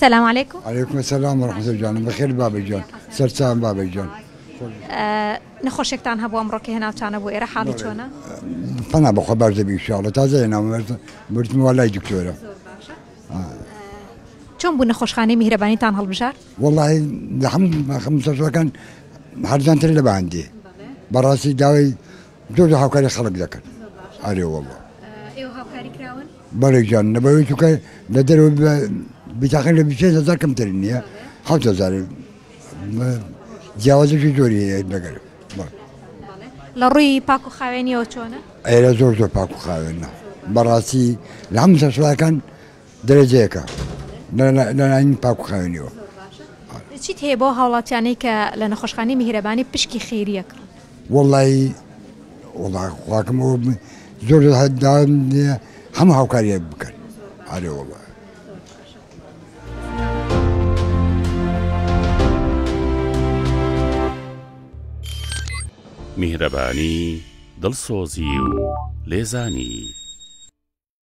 السلام عليكم. عليكم السلام ورحمة الله جان بخير بابا جان سرسان بابا جان نخۆشێکتان هەبوو ئەمڕۆکە هێناوتانە بۆ ئێرە حاڵی چۆنە؟ فنا بخوا باش دەبی ئینشاءالله تازە هێناوە برتم وەلای دکتۆرە. چۆن بوو نەخۆشخانەی میهرەبانیتان هەڵبژار؟ والله هەموو مستەشفەکان هەرزانتر لە باندێ بەڕاستی داوای زۆر هاوکاری خەڵک دەکەن. ئەرێ وەڵڵا ئێوە هاوکاری کراون؟ بەڵێ جان لەبەوەی چونکە لە دەرەوە بیتاقین لە 20,000 کەمتر نییە 7,000 جیاوازێکی زۆری هەیە لەگەر. لە ڕووی پاک و خاوێنیەوە چۆنە؟ ئێرە زۆر پاک و خاوێنە بەڕاستی لە هەموو مستەشفەکان دەرەجەیەکە لە لاین پاک و خاوێنیەوە. چیت هەیە بۆ هاوڵاتیانەی کە لە نەخۆشخانەی میهرەبانی پشکی خێریە کڕن؟ والله خواکەمەوە زۆر هەموو هاوکاریە بکەن. ئەرێ وەڵڵا میهرەبانی دڵسۆزی و لێزانی